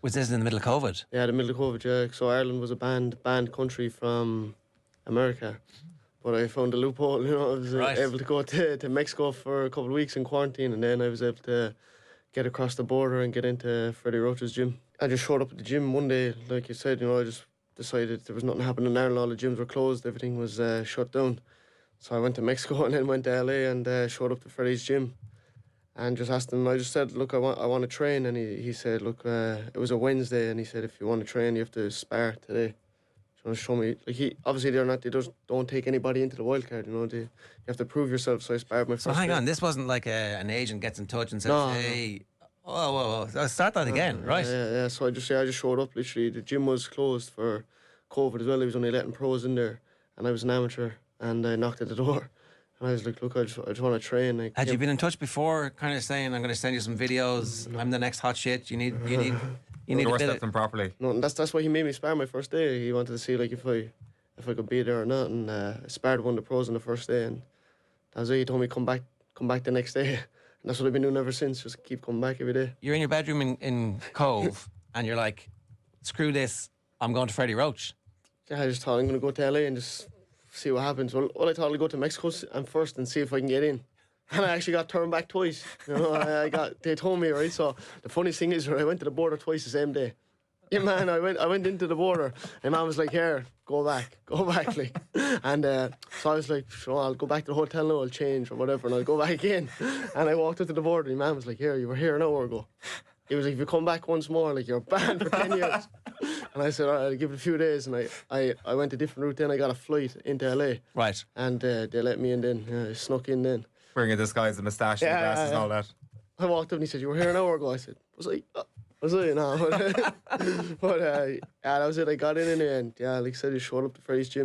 Was this in the middle of COVID? Yeah, the middle of COVID, yeah. So Ireland was a banned country from America. But I found a loophole, you know. I was able to go to Mexico for a couple of weeks in quarantine, and then I was able to get across the border and get into Freddie Roach's gym. I just showed up at the gym one day, like you said, you know, I just decided there was nothing happening in Ireland. All the gyms were closed, everything was shut down. So I went to Mexico and then went to LA and showed up to Freddie's gym and just asked him. I just said, look, I want to train, and he said, look, it was a Wednesday, and he said, if you want to train, you have to spar today. You know, show me. Like, he obviously they just don't take anybody into the wild card. You know, you have to prove yourself. So I sparred my first. So hang day. on, this wasn't like an agent gets in touch and says, No, hey. Whoa. I'll start that again, right? Yeah. So I just showed up. Literally, the gym was closed for COVID as well. He was only letting pros in there, and I was an amateur, and I knocked at the door, and I was like, "Look, I just want to train." Had you been in touch before, kind of saying, "I'm going to send you some videos. I'm the next hot shit. You need a bit of them properly." No, and that's why he made me spar my first day. He wanted to see like if I could be there or not, and I sparred one of the pros on the first day, and that was it. He told me come back the next day. And that's what I've been doing ever since, just keep coming back every day. You're in your bedroom in Cove and you're like, screw this, I'm going to Freddie Roach. Yeah, I just thought I'm going to go to LA and just see what happens. Well, I thought I'd go to Mexico first and see if I can get in. And I actually got turned back twice. You know, they told me, right? So the funniest thing is, I went to the border twice the same day. Yeah, man, I went into the border, and man was like, here, go back, like. And so I was like, sure, I'll go back to the hotel now, I'll change or whatever, and I'll go back in. And I walked up to the border, and man was like, here, you were here an hour ago. He was like, if you come back once more, like, you're banned for 10 years. And I said, all right, I'll give it a few days. And I went a different route then. I got a flight into LA. Right. And they let me in then. I snuck in then. Wearing a disguise, the moustache and the glasses and all that. I walked up and he said, you were here an hour ago. I said, was I? No. But that was it. I got in the end. Yeah, like I said, I showed up to Freddie's gym.